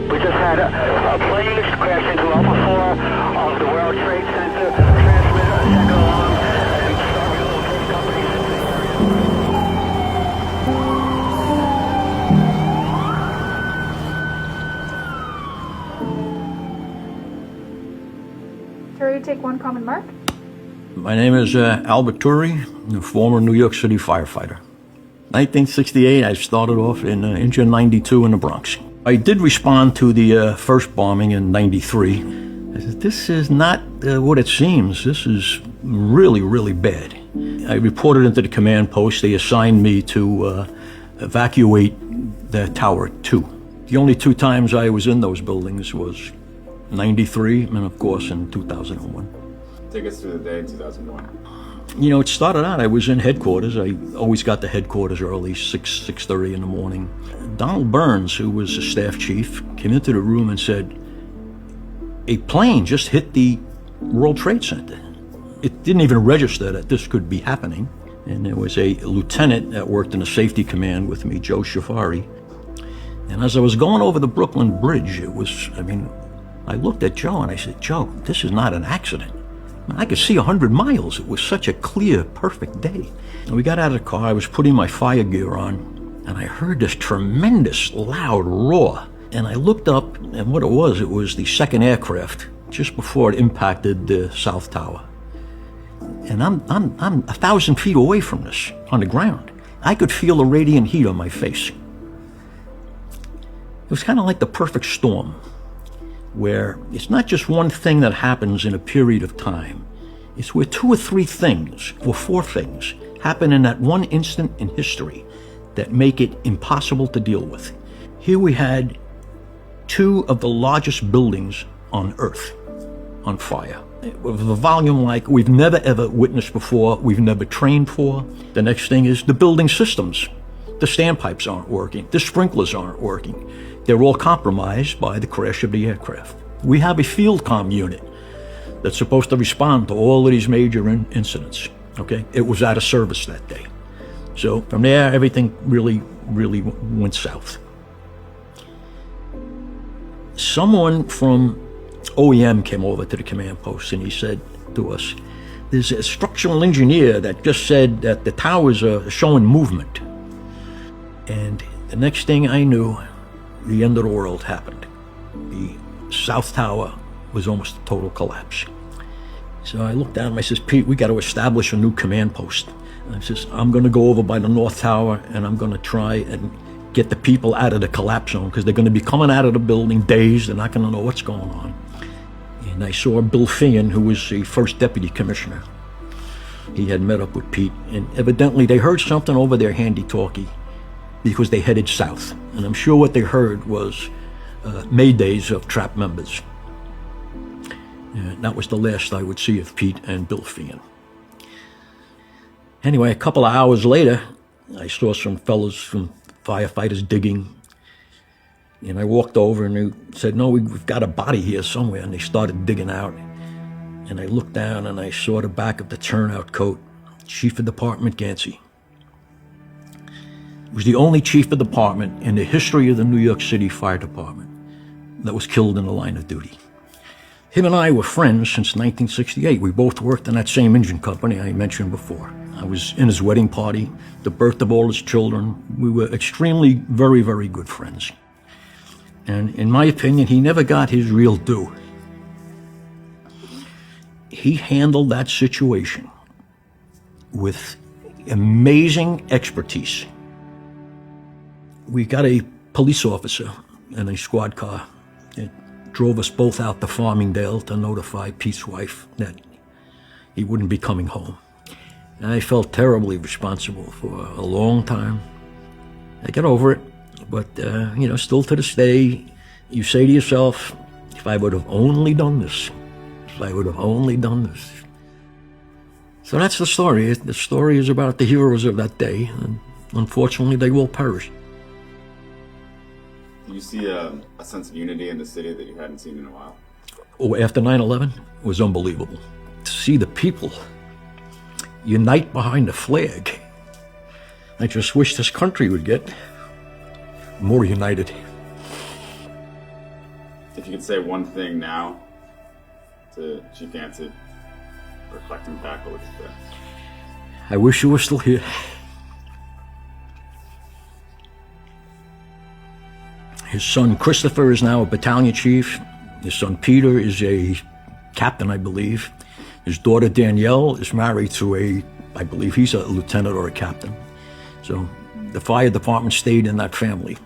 We just had a plane crash into Alpha 4 of the World Trade Center, transmitter, second alarm, and started local companies in the area. Turi, take one comment, Mark. My name is Albert Turi, a former New York City firefighter. 1968, I started off in Engine 92 in the Bronx. I did respond to the first bombing in 93. I said, this is not what it seems. This is really, really bad. I reported into the command post. They assigned me to evacuate the Tower 2. The only two times I was in those buildings was 93 and, of course, in 2001. Take us through the day in 2001. You know, it started out, I was in headquarters. I always got to headquarters early, 6:30 in the morning. Donald Burns, who was the staff chief, came into the room and said, a plane just hit the World Trade Center. It didn't even register that this could be happening. And there was a lieutenant that worked in the safety command with me, Joe Shafari. And as I was going over the Brooklyn Bridge, I looked at Joe and I said, Joe, this is not an accident. I could see 100 miles. It was such a clear, perfect day. And we got out of the car. I was putting my fire gear on, and I heard this tremendous, loud roar. And I looked up, and what it was the second aircraft just before it impacted the South Tower. And I'm 1,000 feet away from this, on the ground. I could feel the radiant heat on my face. It was kind of like the perfect storm, where it's not just one thing that happens in a period of time. It's where two or three things, or four things, happen in that one instant in history that make it impossible to deal with. Here we had two of the largest buildings on Earth on fire. With a volume like we've never ever witnessed before, we've never trained for. The next thing is the building systems. The standpipes aren't working, the sprinklers aren't working. They're all compromised by the crash of the aircraft. We have a field comm unit that's supposed to respond to all of these major incidents, okay? It was out of service that day. So from there, everything really went south. Someone from OEM came over to the command post and he said to us, there's a structural engineer that just said that the towers are showing movement. And the next thing I knew, the end of the world happened. The South Tower was almost a total collapse. So I looked down and I says, Pete, we got to establish a new command post. And I says, I'm going to go over by the North Tower and I'm going to try and get the people out of the collapse zone because they're going to be coming out of the building dazed. They're not going to know what's going on. And I saw Bill Feehan, who was the first deputy commissioner. He had met up with Pete, and evidently they heard something over their handy-talkie because they headed south. And I'm sure what they heard was maydays of trapped members. And that was the last I would see of Pete and Bill Feehan. Anyway, a couple of hours later, I saw some fellows, some firefighters digging. And I walked over and they said, no, we've got a body here somewhere. And they started digging out. And I looked down and I saw the back of the turnout coat, Chief of Department Gansey. He was the only chief of department in the history of the New York City Fire Department that was killed in the line of duty. Him and I were friends since 1968. We both worked in that same engine company I mentioned before. I was in his wedding party, the birth of all his children. We were extremely, very, very good friends. And in my opinion, he never got his real due. He handled that situation with amazing expertise. We got a police officer in a squad car. It drove us both out to Farmingdale to notify Pete's wife that he wouldn't be coming home. And I felt terribly responsible for a long time. I got over it, but still to this day, you say to yourself, if I would have only done this, if I would have only done this. So that's the story. The story is about the heroes of that day, and unfortunately, they will perish. Do you see a sense of unity in the city that you hadn't seen in a while? Oh, after 9/11, it was unbelievable. To see the people unite behind the flag. I just wish this country would get more united. If you could say one thing now to Chief Yancey, reflecting back, what would you say? I wish you were still here. His son Christopher is now a battalion chief. His son Peter is a captain, I believe. His daughter Danielle is married to I believe he's a lieutenant or a captain. So the fire department stayed in that family.